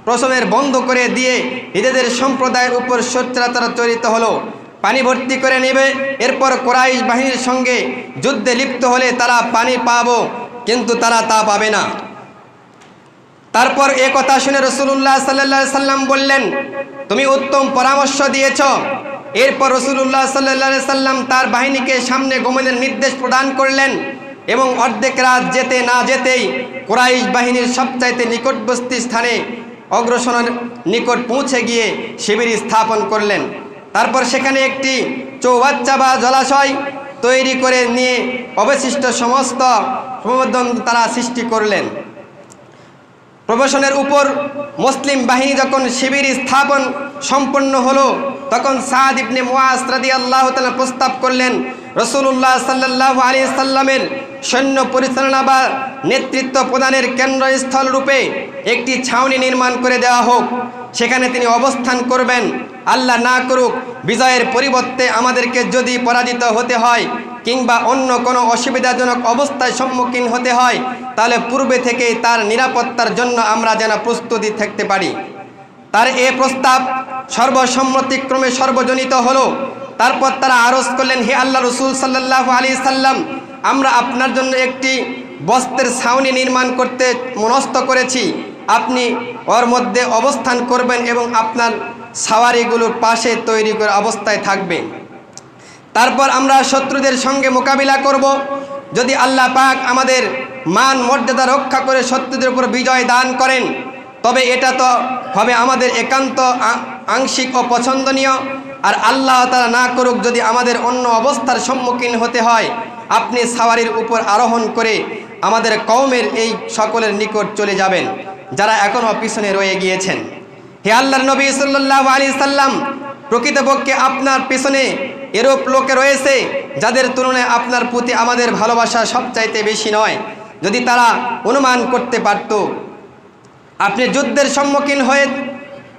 প্রশ্নের বন্ধ করে দিয়ে নিজেদের সম্প্রদায়ের উপর সোচ্চারতা চরিত হলো। পানি ভর্তি করে নেবে, এরপর কুরাইশ বাহিনীর সঙ্গে যুদ্ধে লিপ্ত হলে তারা পানি পাবো, কিন্তু তারা তা পাবে না। তারপর এ কথা শুনে রাসূলুল্লাহ সাল্লাল্লাহু আলাইহি সাল্লাম বললেন, তুমি উত্তম পরামর্শ দিয়েছ। এরপর রাসূলুল্লাহ সাল্লাল্লাহু আলাইহি সাল্লাম তার বাহিনীকে সামনে গমনের নির্দেশ প্রদান করলেন এবং অর্ধেক রাত যেতে না যেতেই কুরাইশ বাহিনীর সবচাইতে নিকটবর্তী স্থানে অগ্রসরের নিকট পৌঁছে গিয়ে শিবির স্থাপন করলেন। তারপর সেখানে একটি চৌবাচ্চা বা জলাশয় তৈরি করে নিয়ে অবশিষ্ট সমস্ত প্রবন্ধন তারা সৃষ্টি করলেন। প্রবেশনের উপর মুসলিম বাহিনী যখন শিবির স্থাপন সম্পন্ন হলো, তখন সাদ ইবনে মুআজ রাদিয়াল্লাহু তাআলা প্রস্তাব করলেন, রাসূলুল্লাহ সাল্লাল্লাহু আলাইহি সাল্লামের সৈন্য পরিচালনা বা নেতৃত্ব প্রদানের কেন্দ্রস্থল রূপে একটি ছাউনি নির্মাণ করে দেওয়া হোক, সেখানে তিনি অবস্থান করবেন। আল্লাহ না করুক বিজয়ের পরিবর্তে আমাদেরকে যদি পরাজিত হতে হয় কিংবা অন্য কোনো অসুবিধাজনক অবস্থায় সম্মুখীন হতে হয়, তাহলে পূর্বে থেকেই তার নিরাপত্তার জন্য আমরা যেন প্রস্তুতি থাকতে পারি। তার এ প্রস্তাব সর্বসম্মতিক্রমে সর্বজনিত হলো। তারপর তারা আরজ করলেন, হে আল্লাহ রসুল সাল্লাল্লাহু আলাইহি সাল্লাম, আমরা আপনার জন্য একটি বস্ত্রের ছাউনি নির্মাণ করতে মনস্থ করেছি, আপনি ওর মধ্যে অবস্থান করবেন এবং আপনার সাওয়ারিগুলোর পাশে তৈরি করে অবস্থায় থাকবেন। তারপর আমরা শত্রুদের সঙ্গে মোকাবিলা করব। যদি আল্লাহ পাক আমাদের মান মর্যাদা রক্ষা করে শত্রুদের উপর বিজয় দান করেন, তবে এটা তো হবে আমাদের একান্ত আংশিক ও পছন্দনীয়। আর আল্লাহ তাআলা না করুক যদি আমাদের অন্য অবস্থার সম্মুখীন হতে হয়, আপনি সাওয়ারির উপর আরোহণ করে আমাদের কওমের এই সকলের নিকট চলে যাবেন যারা এখনও পিছনে রয়ে গিয়েছেন। হে আল্লাহর নবী সাল্লাল্লাহু আলাইহি সাল্লাম, প্রকৃতপক্ষে আপনার পিছনে এরূপ লোকে রয়েছে যাদের তুলনায় আপনার প্রতি আমাদের ভালোবাসা সবচাইতে বেশি নয়। যদি তারা অনুমান করতে পারত আপনি যুদ্ধের সম্মুখীন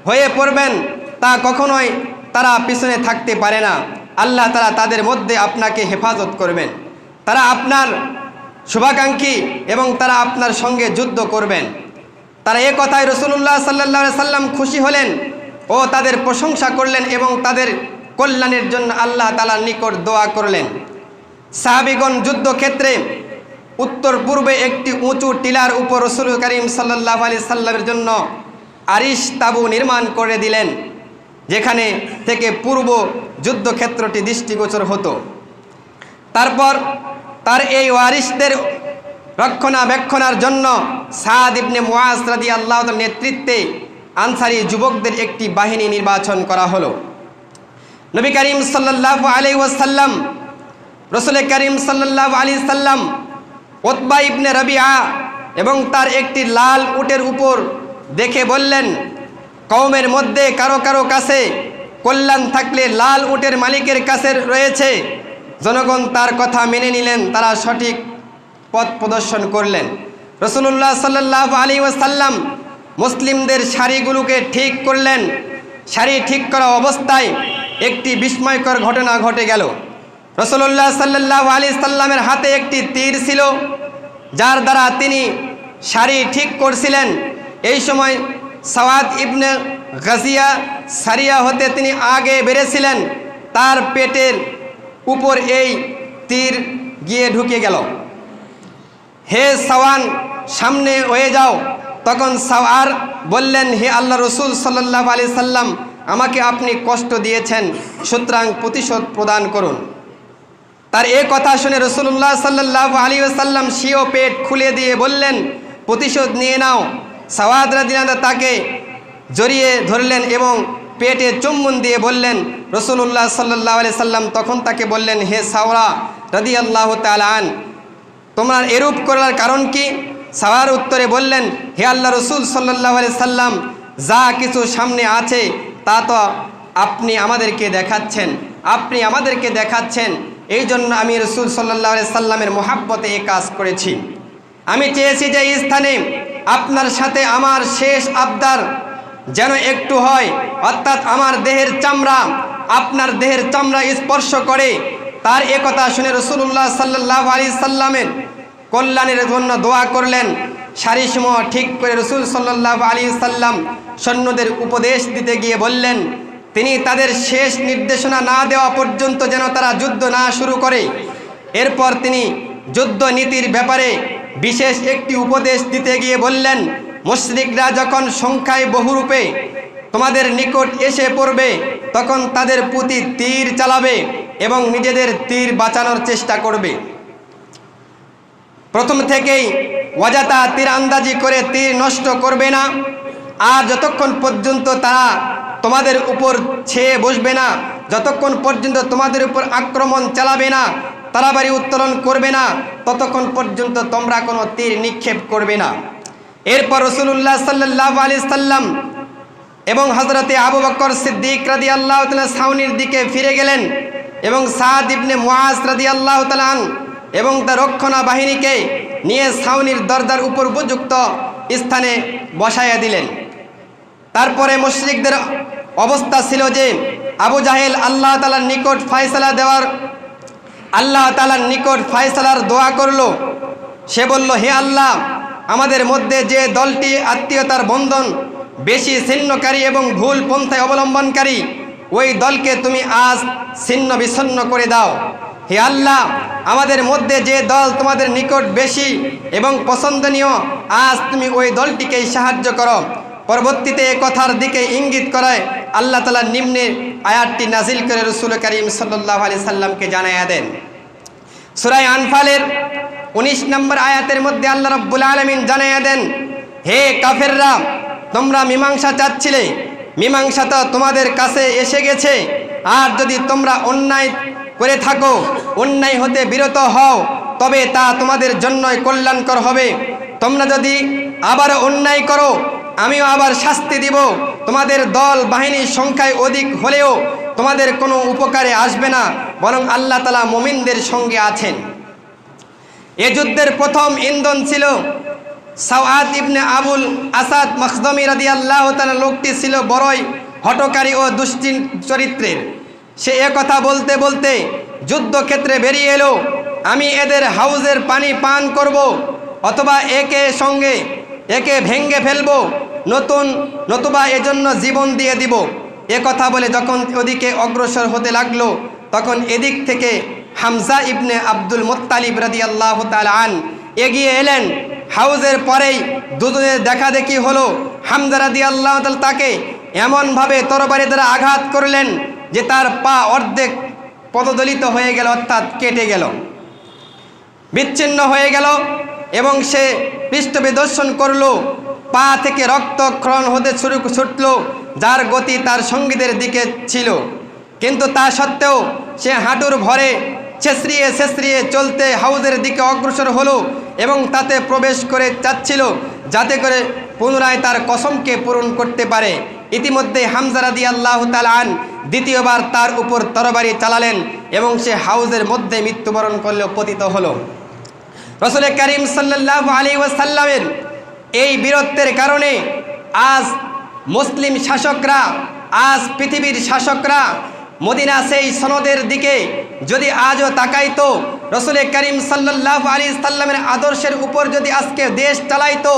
হয়ে পড়বেন, তা কখনোই তারা পিছনে থাকতে পারে না। আল্লাহ তাআলা তাদের মধ্যে আপনাকে হেফাজত করবেন। তারা আপনার শুভাকাঙ্ক্ষী এবং তারা আপনার সঙ্গে যুদ্ধ করবেন। তারা এ কথায় রাসূলুল্লাহ সাল্লাল্লাহু আলাইহি সাল্লাম খুশি হলেন ও তাদের প্রশংসা করলেন এবং তাদের কল্যাণের জন্য আল্লাহ তাআলার নিকট দোয়া করলেন। সাহাবীগণ যুদ্ধক্ষেত্রে উত্তর পূর্বে একটি উঁচু টিলার উপর রাসূল করিম সাল্লাল্লাহু আলাইহি সাল্লামের জন্য আরিশ তাঁবু নির্মাণ করে দিলেন, যেখানে থেকে পূর্ব যুদ্ধক্ষেত্রটি দৃষ্টিগোচর হতো। তারপর তার এই ওয়ারিসদের রক্ষণাবেক্ষণের জন্য সাদ ইবনে মুআজ রাদিয়াল্লাহু তাআলার নেতৃত্বে আনসারী যুবকদের একটি বাহিনী নির্বাচন করা হলো। নবী করিম সাল্লাল্লাহু আলাইহি ওয়াসাল্লাম, রাসূল করিম সাল্লাল্লাহু আলাইহি সাল্লাম উতবা ইবনে রবিআ এবং তার একটি লাল উটের উপর দেখে বললেন, কওমের মধ্যে কারো কারো কাছে কল্যাণ থাকলে লাল উটের মালিকের কাছে রয়েছে। জনগণ তার কথা মেনে নিলেন, তারা সঠিক পথ প্রদর্শন করলেন। রাসূলুল্লাহ সাল্লাল্লাহু আলাইহি ওয়াসাল্লাম মুসলিমদের সারিগুলোকে ঠিক করলেন। সারি ঠিক করা অবস্থায় একটি বিস্ময়কর ঘটনা ঘটে গেল। রাসূলুল্লাহ সাল্লাল্লাহু আলাইহি সাল্লামের হাতে একটি তীর ছিল, যার দ্বারা তিনি সারি ঠিক করছিলেন। এই সময় সাওয়াদ ইবনে গাজিয়া সারিয়া হতে তিনি আগে বেড়েছিলেন, তার পেটের উপর এই তীর গিয়ে ঢুকে গেল। হে সাওয়ান, সামনে হয়ে যাও। তখন সাওয়ার বললেন, হে আল্লাহ রসুল সাল্লাল্লাহু আলাইহি সাল্লাম, আমাকে আপনি কষ্ট দিয়েছেন, সুতরাং প্রতিশোধ প্রদান করুন। তার এ কথা শুনে রাসূলুল্লাহ সাল্লাল্লাহু আলাইহি ওয়াসাল্লাম স্বীয় পেট খুলে দিয়ে বললেন, প্রতিশোধ নিয়ে নাও। সাওয়াদ রাদিয়াল্লাহু আনহু তাকে জড়িয়ে ধরলেন এবং পেটে চুম্বন দিয়ে বললেন। রাসূলুল্লাহ সাল্লাল্লাহু আলাইহি সাল্লাম তখন তাকে বললেন, হে সাওরা রাদিয়াল্লাহু তাআলা আন, তোমার এরূপ করার কারণ কি? সাওয়ার উত্তরে বললেন, হে আল্লাহ রসুল সাল্লাল্লাহু আলাইহি সাল্লাম, যা কিছু সামনে আছে তা তো আপনি আমাদেরকে দেখাচ্ছেন, এই জন্য আমি রসুল সাল্লাল্লাহু আলাইহি সাল্লামের মহাব্বতে এই কাজ করেছি। আমি চেয়েছি যে এই স্থানে আপনার সাথে আমার শেষ আবদার যেন একটু হয়, অর্থাৎ আমার দেহের চামড়া আপনার দেহের চামড়া স্পর্শ করে। তার এ কথা শুনে রাসূলুল্লাহ সাল্লাল্লাহু আলাইহি সাল্লামের কল্যাণের জন্য দোয়া করলেন। সারিসমূহ ঠিক করে রাসূল সাল্লাল্লাহু আলাইহি সাল্লাম সৈন্যদের উপদেশ দিতে গিয়ে বললেন, তিনি তাদের শেষ নির্দেশনা না দেওয়া পর্যন্ত যেন তারা যুদ্ধ না শুরু করে। এরপর তিনি যুদ্ধ নীতির ব্যাপারে বিশেষ একটি উপদেশ দিতে গিয়ে বললেন, মুশরিকরা যখন সংখ্যায় বহুরূপে তোমাদের নিকট এসে পড়বে, তখন তাদের প্রতি তীর চালাবে এবং নিজেদের তীর বাঁচানোর চেষ্টা করবে। প্রথম থেকেই ওয়াজাতা তীর আন্দাজি করে তীর নষ্ট করবে না। আর যতক্ষণ পর্যন্ত তারা তোমাদের উপর ছেয়ে বসবে না, যতক্ষণ পর্যন্ত তোমাদের উপর আক্রমণ চালাবে না, তাড়াতাড়ি উত্তোলন করবে না, ততক্ষণ পর্যন্ত তোমরা কোনো তীর নিক্ষেপ করবে না। এরপর রাসূলুল্লাহ সাল্লাল্লাহু আলাইহি সাল্লাম এবং হযরতে আবু বকর সিদ্দিক রাদিয়াল্লাহু তাআলা ছাউনির দিকে ফিরে গেলেন এবং সাদ ইবনে মুআজ রাদিয়াল্লাহু তাআলা এবং তার রক্ষণা বাহিনীকে নিয়ে ছাউনির দরজার উপর উপযুক্ত স্থানে বসাইয়া দিলেন। তারপরে মুশরিকদের অবস্থা ছিল যে আবু জাহেল আল্লাহ তাআলার নিকট ফায়সালার দোয়া করলো। সে বলল, হে আল্লাহ, আমাদের মধ্যে যে দলটি আত্মীয়তার বন্ধন বেশি ছিন্নকারী এবং ভুল পন্থায় অবলম্বনকারী, ওই দলকে তুমি আজ ছিন্ন বিচ্ছিন্ন করে দাও। হে আল্লাহ, আমাদের মধ্যে যে দল তোমাদের নিকট বেশি এবং পছন্দনীয়, আজ তুমি ওই দলটিকেই সাহায্য করো। পরবর্তীতে এ কথার দিকে ইঙ্গিত করায় আল্লাহ তাআলা নিম্নে আয়াতটি নাজিল করে রাসূল করিম সাল্লাল্লাহু আলাইহি সাল্লামকে জানাইয়া দেন। সূরা আনফালের 19 নম্বর আয়াতের মধ্যে আল্লাহ রাব্বুল আলামিন জানাইয়া দেন, হে কাফেররা, তোমরা মীমাংসা চাচ্ছিলে, মীমাংসা তো তোমাদের কাছে এসে গেছে। আর যদি তোমরা অন্যায় করে থাকো, অন্যায় হতে বিরত হও, তবে তা তোমাদের জন্যই কল্যাণকর হবে। তোমরা যদি আবার অন্যায় করো, আমিও আবার শাস্তি দিব। তোমাদের দল বাহিনীর সংখ্যায় অধিক হলেও তোমাদের কোনো উপকারে আসবে না, বরং আল্লাহ তাআলা মুমিনদের সঙ্গে আছেন। এ যুদ্ধের প্রথম ইন্ধন ছিল সাওয়াদ ইবনে আবুল আসাদ মখজুমি রাদিয়াল্লাহু তাআলা। লোকটি ছিল বড়ই হঠকারী ও দুশ্চিন চরিত্রের। সে কথা বলতে বলতে যুদ্ধক্ষেত্রে বেরিয়ে এলো, আমি এদের হাউজের পানি পান করব, অথবা একে ভেঙ্গে ফেলবো, নতুবা এজন্য জীবন দিয়ে দিব। এ কথা বলে যখন ওদিকে অগ্রসর হতে লাগলো, তখন এদিক থেকে হামজা ইবনে আব্দুল মুত্তালিব রাদিয়াল্লাহু তাআলা আন এগিয়ে এলেন। হাউজের পরেই দুজনের দেখাদেখি হলো। হামজা রাদিয়াল্লাহু তাআলা তাকে এমনভাবে তরবারি দ্বারা আঘাত করলেন যে তার পা অর্ধেক পদদলিত হয়ে গেল, অর্থাৎ কেটে গেল, বিচ্ছিন্ন হয়ে গেল এবং সে পৃষ্ঠপ্রদর্শন করলো। পা থেকে রক্তক্ষরণ হতে ছুটল, যার গতি তার সঙ্গীদের দিকে ছিল। কিন্তু তা সত্ত্বেও সে হাঁটুর ভরে ছেঁচড়িয়ে চলতে হাউজের দিকে অগ্রসর হলো এবং তাতে প্রবেশ করে যাচ্ছিল, যাতে করে পুনরায় তার কসমকে পূরণ করতে পারে। ইতিমধ্যে হামজা রাদিয়াল্লাহু তাআলা আন দ্বিতীয়বার তার উপর তরবারি চালালেন এবং সে হাউজের মধ্যে মৃত্যুবরণ করলেও পতিত হলো। রাসূল করিম সাল্লাল্লাহু আলাইহি ওয়াসাল্লামের এই বীরত্বের কারণে আজ মুসলিম শাসকরা, আজ পৃথিবীর শাসকরা মদিনা সেই সনদের দিকে যদি আজও তাকাইতো, রাসূল করিম সাল্লাল্লাহু আলাইহি সাল্লামের আদর্শের উপর যদি আজকে দেশ চালাইতো,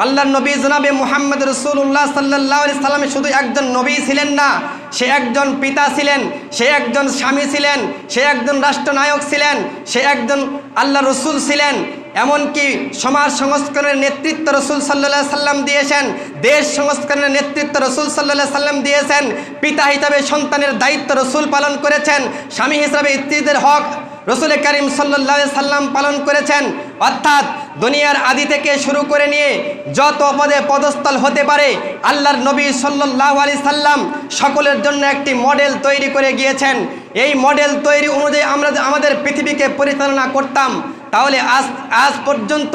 আল্লাহর নবী জনাবে মুহাম্মদ রাসূলুল্লাহ সাল্লাল্লাহু আলাইহি সাল্লাম শুধু একজন নবী ছিলেন না, সে একজন পিতা ছিলেন, সে একজন স্বামী ছিলেন, সে একজন রাষ্ট্রনায়ক ছিলেন, সে একজন আল্লাহ রসুল ছিলেন। এমনকি সমাজ সংস্করণের নেতৃত্ব রাসূল সাল্লাল্লাহু আলাইহি সাল্লাম দিয়েছেন, দেশ সংস্করণের নেতৃত্ব রাসূল সাল্লাল্লাহু আলাইহি সাল্লাম দিয়েছেন, পিতা হিসাবে সন্তানের দায়িত্ব রাসূল পালন করেছেন, স্বামী হিসাবে স্ত্রীদের হক রাসূল করিম সাল্লাল্লাহু আলাইহি সাল্লাম পালন করেছেন। অর্থাৎ দুনিয়ার আদি থেকে শুরু করে নিয়ে যত পদে পদস্থল হতে পারে, আল্লাহর নবী সাল্লাল্লাহু আলাইহি সাল্লাম সকলের জন্য একটি মডেল তৈরি করে গিয়েছেন। এই মডেল তৈরি অনুযায়ী আমরা আমাদের পৃথিবীকে পরিচালনা করতাম, তাহলে আজ পর্যন্ত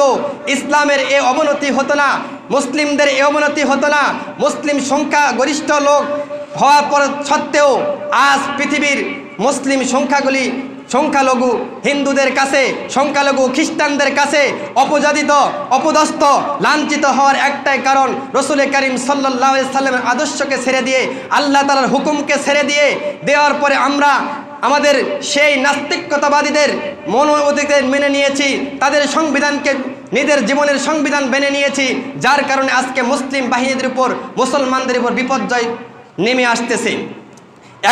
ইসলামের এ অবনতি হতো না, মুসলিমদের এ অবনতি হতো না। মুসলিম সংখ্যা গরিষ্ঠ লোক হওয়ার পর সত্ত্বেও আজ পৃথিবীর মুসলিম সংখ্যালঘু হিন্দুদের কাছে, সংখ্যালঘু খ্রিস্টানদের কাছে অপজাদিত, অপদস্থ, লাঞ্ছিত হওয়ার একটাই কারণ, রাসূল করিম সাল্লাল্লাহু আলাইহি সাল্লামের আদর্শকে ছেড়ে দিয়ে, আল্লাহ তাআলার হুকুমকে ছেড়ে দেওয়ার পরে আমরা আমাদের সেই নাস্তিকতাবাদীদের মনোমতিকে মেনে নিয়েছি, তাদের সংবিধানকে নিজের জীবনের সংবিধান মেনে নিয়েছি, যার কারণে আজকে মুসলিম বাহিনীদের উপর, মুসলমানদের উপর বিপর্যয় নেমে আসতেছে।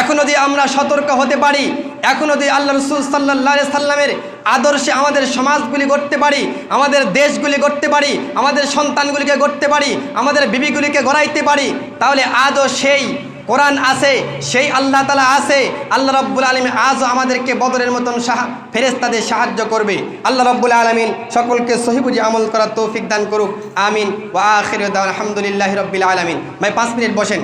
এখনও যদি আমরা সতর্ক হতে পারি, এখনও যদি আল্লাহ রাসূল সাল্লাল্লাহু আলাইহি সাল্লামের আদর্শে আমাদের সমাজগুলি গড়তে পারি, আমাদের দেশগুলি গড়তে পারি, আমাদের সন্তানগুলিকে গড়তে পারি, আমাদের বিবিগুলিকে গড়াইতে পারি, তাহলে আজও সেই কোরআন আছে, সেই আল্লাহ তাআলা আছে। আল্লাহ রাব্বুল আলামিন আজও আমাদেরকে বদরের মতন ফেরেশতাদের সাহায্য করবে। আল্লাহ রাব্বুল আলামিন সকলকে সহি বুঝে আমল করার তৌফিক দান করুক। আমিন। ওয়া আখিরু দাওয়ানা আলহামদুলিল্লাহি রাব্বিল আলামিন। ভাই 5 মিনিট বসেন।